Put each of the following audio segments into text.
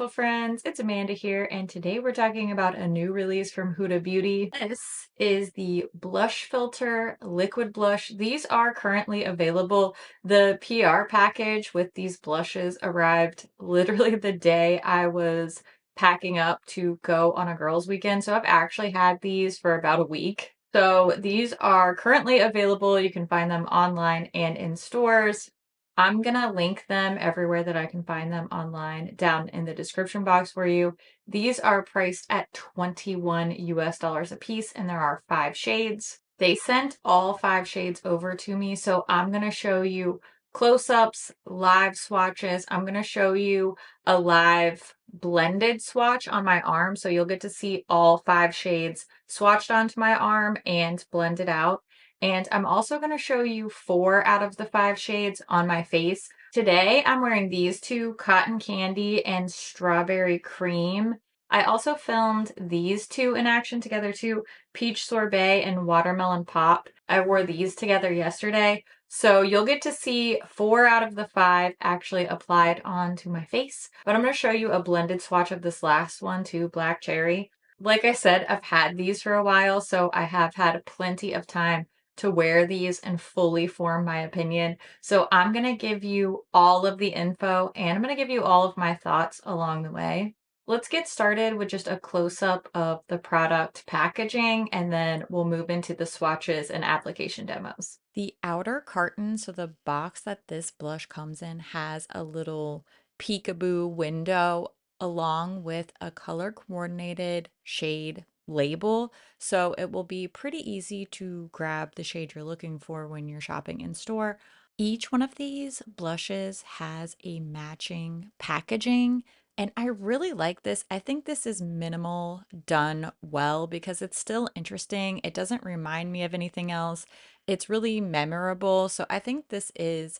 beautiful friends. It's Amanda here, and today we're talking about a new release from Huda Beauty. This is the Blush Filter Liquid Blush. These are currently available. The PR package with these blushes arrived literally the day I was packing up to go on a girls' weekend. So I've actually had these for about a week. So these are currently available. You can find them online and in stores. I'm gonna link them everywhere that I can find them online down in the description box for you. These are priced at 21 US dollars a piece, and there are 5 shades. They sent all 5 shades over to me, so I'm gonna show you close-ups, live swatches. I'm gonna show you a live blended swatch on my arm, so you'll get to see all 5 shades swatched onto my arm and blended out. And I'm also going to show you 4 out of the 5 shades on my face. Today, I'm wearing these two, Cotton Candy and Strawberry Cream. I also filmed these two in action together too, Peach Sorbet and Watermelon Pop. I wore these together yesterday. So you'll get to see 4 out of the 5 actually applied onto my face. But I'm going to show you a blended swatch of this last one too, Black Cherry. Like I said, I've had these for a while, so I have had plenty of time to wear these and fully form my opinion. So I'm going to give you all of the info and I'm going to give you all of my thoughts along the way. Let's get started with just a close-up of the product packaging, and then we'll move into the swatches and application demos. The outer carton, so the box that this blush comes in, has a little peekaboo window along with a color coordinated shade label. So it will be pretty easy to grab the shade you're looking for when you're shopping in store. Each one of these blushes has a matching packaging, and I really like this. I think this is minimal done well because it's still interesting. It doesn't remind me of anything else. It's really memorable. So I think this is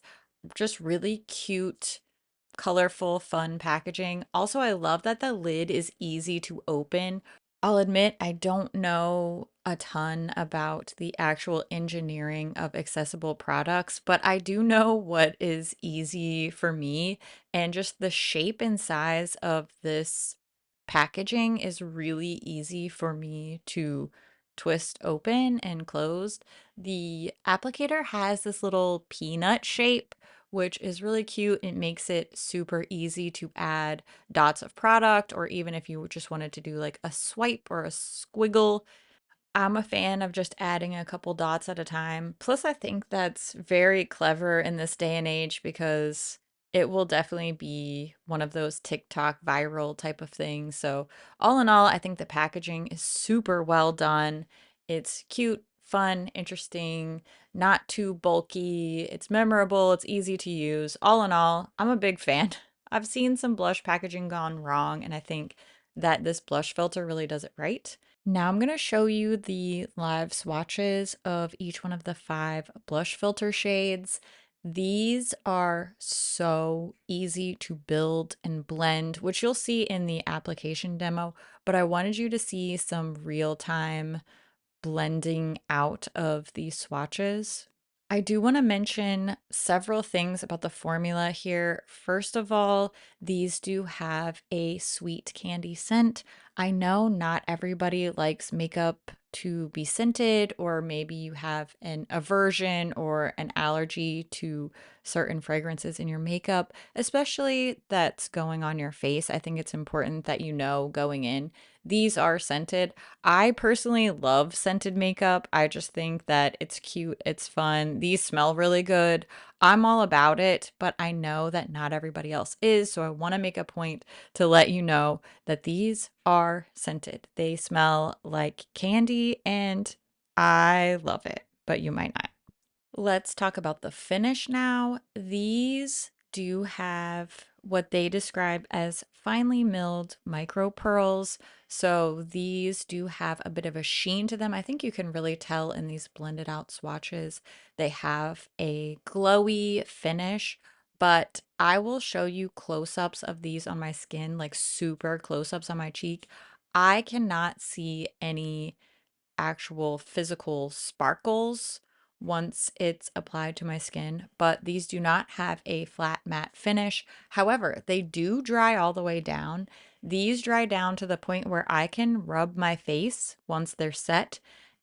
just really cute, colorful, fun packaging. Also, I love that the lid is easy to open. I'll admit I don't know a ton about the actual engineering of accessible products, but I do know what is easy for me, and just the shape and size of this packaging is really easy for me to twist open and closed. The applicator has this little peanut shape, which is really cute. It makes it super easy to add dots of product, or even if you just wanted to do like a swipe or a squiggle. I'm a fan of just adding a couple dots at a time. Plus, I think that's very clever in this day and age because it will definitely be one of those TikTok viral type of things. So, all in all, I think the packaging is super well done. It's cute, fun, interesting, not too bulky. It's memorable, it's easy to use. All in all, I'm a big fan. I've seen some blush packaging gone wrong, and I think that this blush filter really does it right. Now I'm going to show you the live swatches of each one of the 5 blush filter shades. These are so easy to build and blend, which you'll see in the application demo, but I wanted you to see some real-time blending out of these swatches. I do want to mention several things about the formula here. First of all, these do have a sweet candy scent. I know not everybody likes makeup to be scented, or maybe you have an aversion or an allergy to certain fragrances in your makeup, especially that's going on your face. I think it's important that you know going in. These are scented. I personally love scented makeup. I just think that it's cute, it's fun. These smell really good. I'm all about it, but I know that not everybody else is. So I want to make a point to let you know that these are scented. They smell like candy and I love it, but you might not. Let's talk about the finish now. These do have what they describe as finely milled micro pearls. So these do have a bit of a sheen to them. I think you can really tell in these blended out swatches. They have a glowy finish, but I will show you close-ups of these on my skin, like super close-ups on my cheek. I cannot see any actual physical sparkles once it's applied to my skin, but these do not have a flat matte finish. However, they do dry all the way down. These dry down to the point where I can rub my face once they're set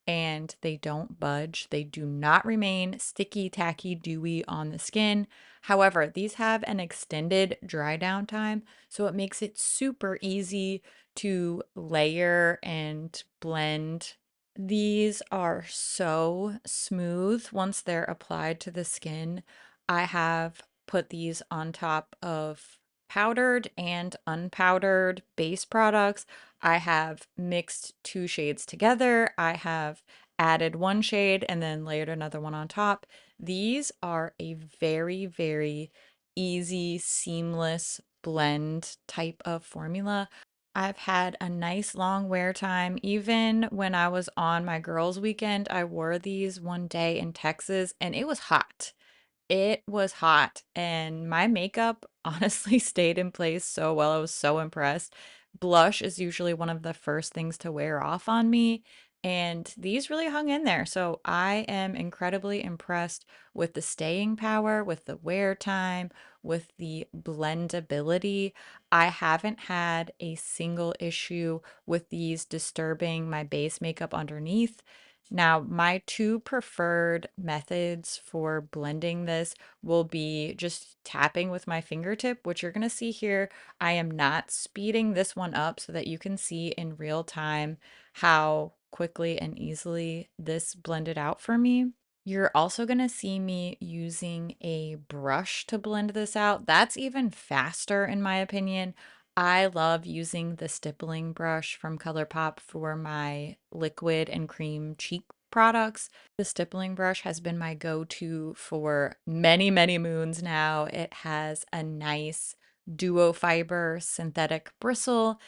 and they don't budge. They do not remain sticky, tacky, dewy on the skin. However, these have an extended dry down time, so it makes it super easy to layer and blend. These are so smooth once they're applied to the skin. I have put these on top of powdered and unpowdered base products. I have mixed two shades together. I have added one shade and then layered another one on top. These are a very, very easy, seamless blend type of formula. I've had a nice long wear time. Even when I was on my girls' weekend, I wore these one day in Texas and it was hot. It was hot, and my makeup honestly stayed in place so well. I was so impressed. Blush is usually one of the first things to wear off on me, and these really hung in there. So I am incredibly impressed with the staying power, with the wear time, with the blendability. I haven't had a single issue with these disturbing my base makeup underneath. Now, my two preferred methods for blending this will be just tapping with my fingertip, which you're going to see here. I am not speeding this one up so that you can see in real time how quickly and easily this blended out for me. You're also going to see me using a brush to blend this out. That's even faster in my opinion. I love using the stippling brush from ColourPop for my liquid and cream cheek products. The stippling brush has been my go-to for many, many moons now. It has a nice duo fiber synthetic bristle.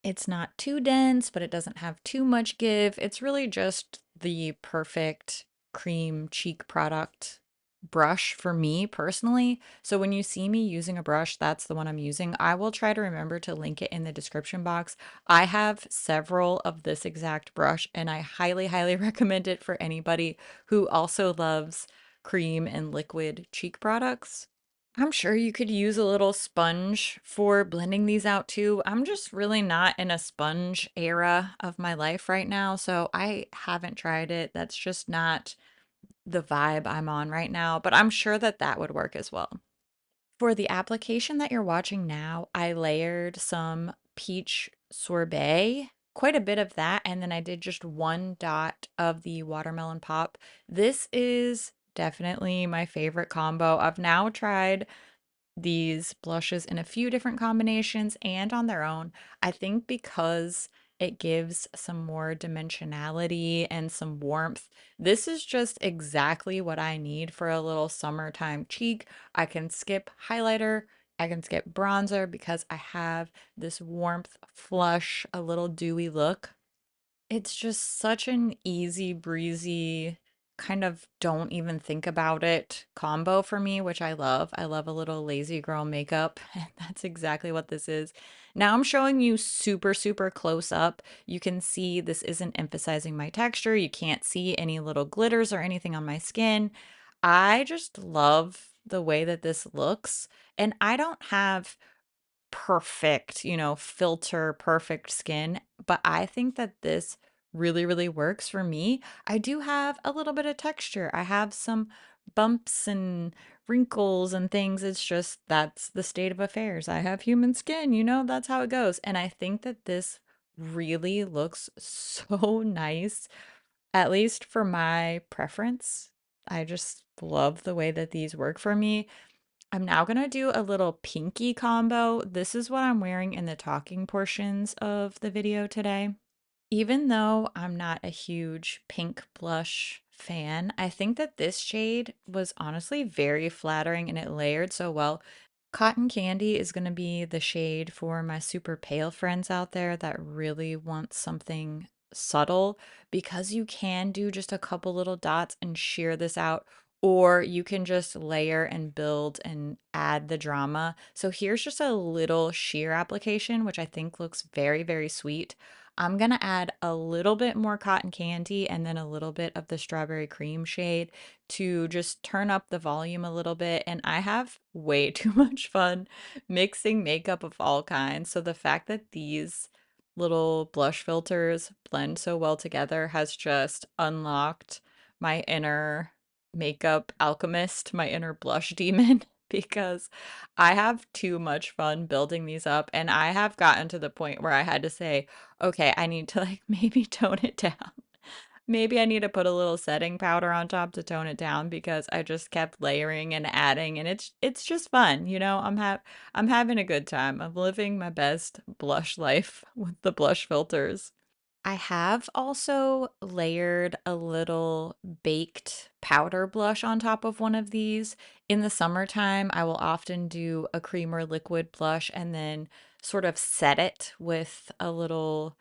It's not too dense, but it doesn't have too much give. It's really just the perfect cream cheek product brush for me personally. So when you see me using a brush, that's the one I'm using. I will try to remember to link it in the description box. I have several of this exact brush and I highly, highly recommend it for anybody who also loves cream and liquid cheek products. I'm sure you could use a little sponge for blending these out too. I'm just really not in a sponge era of my life right now, so I haven't tried it. That's just not the vibe I'm on right now, but I'm sure that that would work as well. For the application that you're watching now, I layered some peach sorbet, quite a bit of that, and then I did just one dot of the watermelon pop. This is definitely my favorite combo. I've now tried these blushes in a few different combinations and on their own. I think because it gives some more dimensionality and some warmth. This is just exactly what I need for a little summertime cheek. I can skip highlighter, I can skip bronzer because I have this warmth, flush, a little dewy look. It's just such an easy breezy, kind of don't even think about it combo for me, which I love. I love a little lazy girl makeup, and that's exactly what this is. Now I'm showing you super, super close up. You can see this isn't emphasizing my texture. You can't see any little glitters or anything on my skin. I just love the way that this looks, and I don't have perfect, filter perfect skin, but I think that this really, really works for me. I do have a little bit of texture. I have some bumps and wrinkles and things. It's just that's the state of affairs. I have human skin, that's how it goes. And I think that this really looks so nice, at least for my preference. I just love the way that these work for me. I'm now gonna do a little pinky combo. This is what I'm wearing in the talking portions of the video today. Even though I'm not a huge pink blush fan, I think that this shade was honestly very flattering and it layered so well. Cotton Candy is going to be the shade for my super pale friends out there that really want something subtle, because you can do just a couple little dots and sheer this out, or you can just layer and build and add the drama. So here's just a little sheer application, which I think looks very, very sweet. I'm gonna add a little bit more cotton candy and then a little bit of the strawberry cream shade to just turn up the volume a little bit. And I have way too much fun mixing makeup of all kinds. So the fact that these little blush filters blend so well together has just unlocked my inner makeup alchemist, my inner blush demon, because I have too much fun building these up. And I have gotten to the point where I had to say, okay, I need to like maybe tone it down. Maybe I need to put a little setting powder on top to tone it down because I just kept layering and adding and it's just fun, you know? I'm having a good time. I'm living my best blush life with the blush filters. I have also layered a little baked powder blush on top of one of these. In the summertime, I will often do a creamer liquid blush and then sort of set it with a little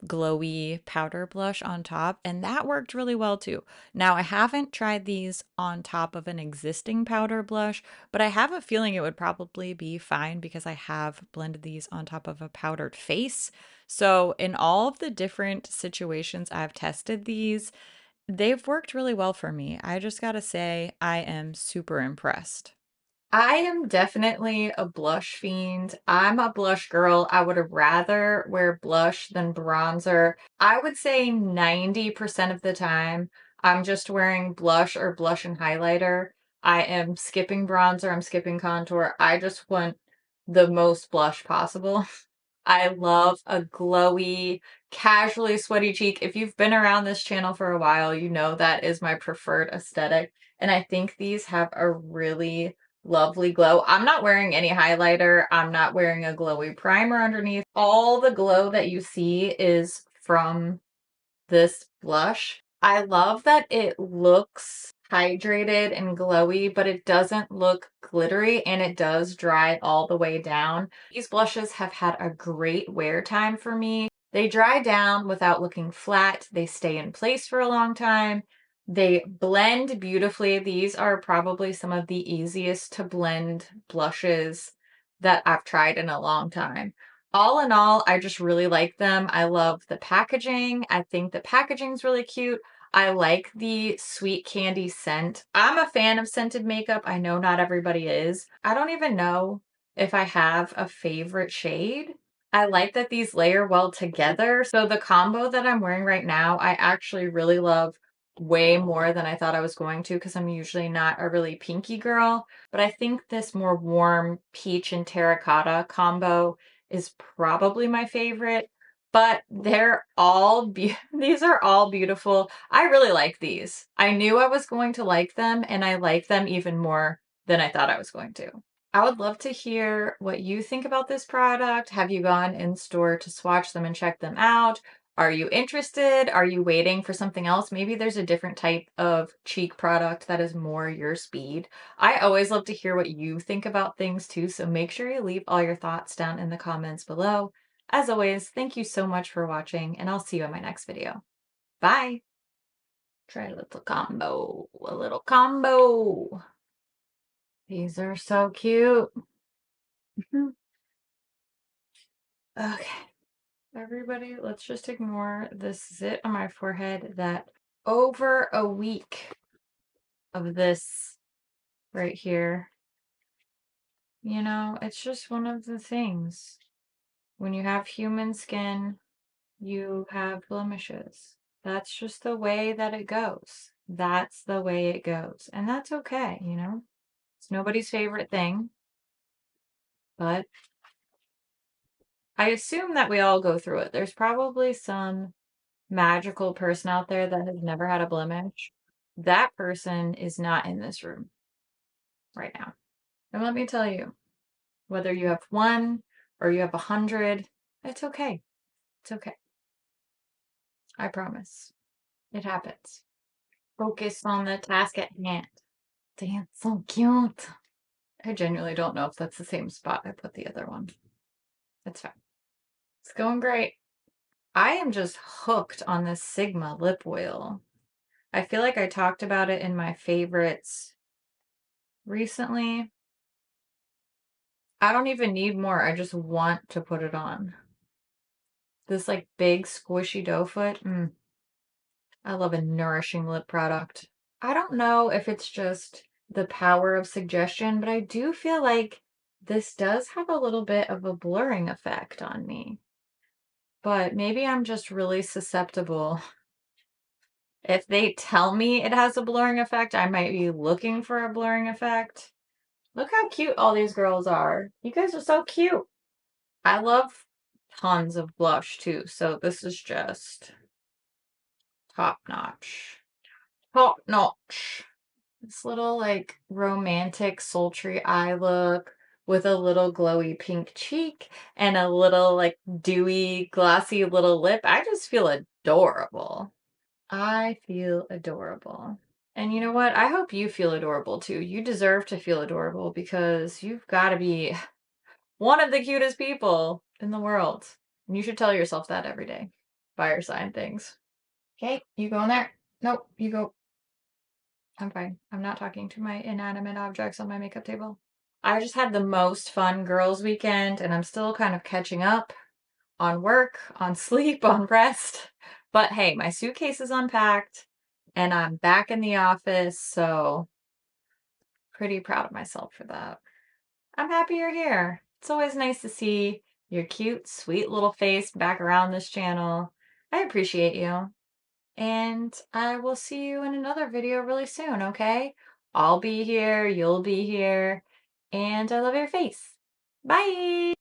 glowy powder blush on top, and that worked really well too. Now, I haven't tried these on top of an existing powder blush, but I have a feeling it would probably be fine because I have blended these on top of a powdered face. So, in all of the different situations I've tested these, they've worked really well for me. I just gotta say, I am super impressed. I am definitely a blush fiend. I'm a blush girl. I would rather wear blush than bronzer. I would say 90% of the time, I'm just wearing blush or blush and highlighter. I am skipping bronzer, I'm skipping contour. I just want the most blush possible. I love a glowy, casually sweaty cheek. If you've been around this channel for a while, you know that is my preferred aesthetic. And I think these have a really lovely glow. I'm not wearing any highlighter. I'm not wearing a glowy primer underneath. All the glow that you see is from this blush. I love that it looks hydrated and glowy, but it doesn't look glittery and it does dry all the way down. These blushes have had a great wear time for me. They dry down without looking flat. They stay in place for a long time. They blend beautifully. These are probably some of the easiest to blend blushes that I've tried in a long time. All in all, I just really like them. I love the packaging. I think the packaging's really cute. I like the sweet candy scent. I'm a fan of scented makeup. I know not everybody is. I don't even know if I have a favorite shade. I like that these layer well together. So the combo that I'm wearing right now, I actually really love way more than I thought I was going to because I'm usually not a really pinky girl. But I think this more warm peach and terracotta combo is probably my favorite, but these are all beautiful. I really like these. I knew I was going to like them, and I like them even more than I thought I was going to. I would love to hear what you think about this product. Have you gone in store to swatch them and check them out? Are you interested? Are you waiting for something else? Maybe there's a different type of cheek product that is more your speed. I always love to hear what you think about things too, so make sure you leave all your thoughts down in the comments below. As always, thank you so much for watching, and I'll see you in my next video. Bye! Try a little combo, a little combo. These are so cute. Okay, everybody, let's just ignore this zit on my forehead that over a week of this right here. You know, it's just one of the things. When you have human skin, you have blemishes. That's just the way that it goes. That's the way it goes. And that's okay, you know? It's nobody's favorite thing, but I assume that we all go through it. There's probably some magical person out there that has never had a blemish. That person is not in this room right now. And let me tell you, whether you have one or you have 100, it's okay. It's okay. I promise. It happens. Focus on the task at hand. That's so cute. I genuinely don't know if that's the same spot I put the other one. It's fine. It's going great. I am just hooked on this Sigma lip oil. I feel like I talked about it in my favorites recently. I don't even need more. I just want to put it on. This like big squishy doe foot. I love a nourishing lip product. I don't know if it's just the power of suggestion, but I do feel like this does have a little bit of a blurring effect on me. But maybe I'm just really susceptible. If they tell me it has a blurring effect, I might be looking for a blurring effect. Look how cute all these girls are. You guys are so cute. I love tons of blush too, so this is just top notch. Top notch. This little like romantic sultry eye look with a little glowy pink cheek and a little like dewy glossy little lip. I just feel adorable. I feel adorable. And you know what? I hope you feel adorable too. You deserve to feel adorable because you've got to be one of the cutest people in the world. And you should tell yourself that every day. Fire sign things. Okay, you go in there. Nope, you go. I'm fine. I'm not talking to my inanimate objects on my makeup table. I just had the most fun girls' weekend and I'm still kind of catching up on work, on sleep, on rest. But hey, my suitcase is unpacked and I'm back in the office, so pretty proud of myself for that. I'm happy you're here. It's always nice to see your cute, sweet little face back around this channel. I appreciate you. And I will see you in another video really soon, okay? I'll be here, you'll be here, and I love your face. Bye!